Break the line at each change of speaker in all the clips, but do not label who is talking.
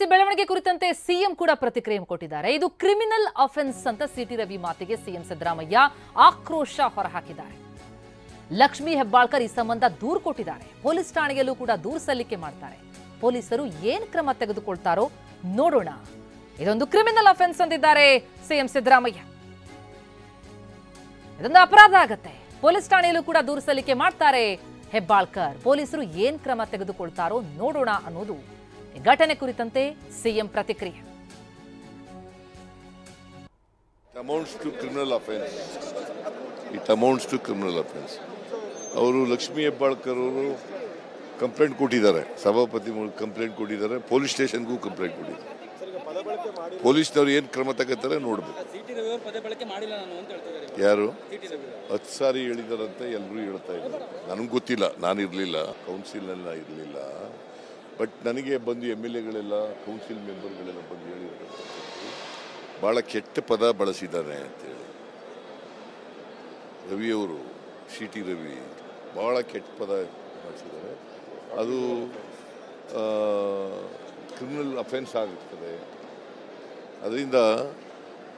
ಬೆಳವಣಿಗೆ ಕುರಿತಂತೆ ಸಿಎಂ ಕೂಡ ಪ್ರತಿಕ್ರಿಯೆ ಕೊಟ್ಟಿದ್ದಾರೆ. ಇದು ಕ್ರಿಮಿನಲ್ ಅಫೆನ್ಸ್ ಅಂತ ಸಿಟಿ ರವಿ ಮಾತಿಗೆ ಸಿಎಂ ಸಿದ್ದರಾಮಯ್ಯ ಆಕ್ರೋಶ ಹೊರಹಾಕಿದ್ದಾರೆ. ಲಕ್ಷ್ಮೀ ಹೆಬ್ಬಾಳ್ಕರ್ ಈ ಸಂಬಂಧ ದೂರು ಕೊಟ್ಟಿದ್ದಾರೆ. ಪೊಲೀಸ್ ಠಾಣೆಯಲ್ಲೂ ಕೂಡ ದೂರು ಸಲ್ಲಿಕೆ ಮಾಡ್ತಾರೆ. ಪೊಲೀಸರು ಏನು ಕ್ರಮ ತೆಗೆದುಕೊಳ್ತಾರೋ ನೋಡೋಣ. ಇದೊಂದು ಕ್ರಿಮಿನಲ್ ಅಫೆನ್ಸ್ ಅಂತಿದ್ದಾರೆ ಸಿಎಂ ಸಿದ್ದರಾಮಯ್ಯ. ಇದೊಂದು ಅಪರಾಧ ಆಗತ್ತೆ. ಪೊಲೀಸ್ ಠಾಣೆಯಲ್ಲೂ ಕೂಡ ದೂರು ಸಲ್ಲಿಕೆ ಮಾಡ್ತಾರೆ ಹೆಬ್ಬಾಳ್ಕರ್. ಪೊಲೀಸರು ಏನು ಕ್ರಮ ತೆಗೆದುಕೊಳ್ತಾರೋ ನೋಡೋಣ ಅನ್ನೋದು ಘಟನೆ ಕುರಿತಂತೆ ಸಿಎಂ ಪ್ರತಿಕ್ರಿಯೆ.
It amounts to criminal offense. ಅವರು ಲಕ್ಷ್ಮೀ ಹೆಬ್ಬಾಳ್ಕರ್ ಅವರು ಕಂಪ್ಲೇಂಟ್ ಕೊಟ್ಟಿದ್ದಾರೆ. ಸಭಾಪತಿ ಕಂಪ್ಲೇಂಟ್ ಕೊಟ್ಟಿದ್ದಾರೆ. ಪೊಲೀಸ್ ಸ್ಟೇಷನ್ಗೂ ಕಂಪ್ಲೇಂಟ್ ಕೊಟ್ಟಿದ್ದಾರೆ. ಪೊಲೀಸ್ನವ್ರು ಏನು ಕ್ರಮ ತಗೋತಾರೆ ನೋಡ್ಬೇಕು. ಯಾರು 10 ಸಾರಿ ಹೇಳಿದಾರಂತೆ ಎಲ್ಲರೂ ಹೇಳ್ತಾ ಇದ್ದಾರೆ. ನನಗೆ ಗೊತ್ತಿಲ್ಲ, ನಾನು ಇರಲಿಲ್ಲ, ಕೌನ್ಸಿಲ್ನಲ್ಲಿ ಇರಲಿಲ್ಲ. ಬಟ್ ನನಗೆ ಬಂದು MLAಗಳೆಲ್ಲ ಕೌನ್ಸಿಲ್ ಮೆಂಬರ್ಗಳೆಲ್ಲ ಬಂದು ಹೇಳಿದ್ದಾರೆ, ಭಾಳ ಕೆಟ್ಟ ಪದ ಬಳಸಿದ್ದಾನೆ ಅಂತೇಳಿ. ರವಿಯವರು ಸಿಟಿ ರವಿ ಭಾಳ ಕೆಟ್ಟ ಪದ ಬಳಸಿದ್ದಾರೆ. ಅದು ಕ್ರಿಮಿನಲ್ ಅಫೆನ್ಸ್ ಆಗುತ್ತದೆ.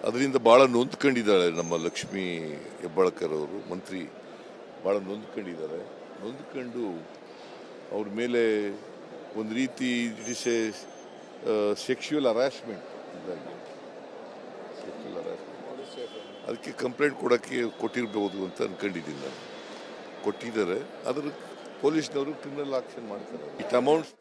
ಅದರಿಂದ ಭಾಳ ನೊಂದ್ಕೊಂಡಿದ್ದಾಳೆ ನಮ್ಮ ಲಕ್ಷ್ಮೀ ಹೆಬ್ಬಾಳ್ಕರ್ ಅವರು, ಮಂತ್ರಿ ಭಾಳ ನೊಂದ್ಕೊಂಡಿದ್ದಾರೆ. ನೊಂದ್ಕೊಂಡು ಅವ್ರ ಮೇಲೆ ಒಂದು ರೀತಿ it is a sexual harassment ಇದ್ದಾಗಿ, ಸೆಕ್ಶುವಲ್ ಹರಾಸ್ಮೆಂಟ್. ಅದಕ್ಕೆ ಕಂಪ್ಲೇಂಟ್ ಕೊಟ್ಟಿರ್ಬೋದು ಅಂತ ಅನ್ಕೊಂಡಿದ್ದೀನಿ ನಾನು. ಕೊಟ್ಟಿದ್ದಾರೆ. ಅದ್ರ ಪೊಲೀಸ್ನವರು ಕ್ರಿಮಿನಲ್ ಆಕ್ಷನ್ ಮಾಡ್ತಾರೆ. It amounts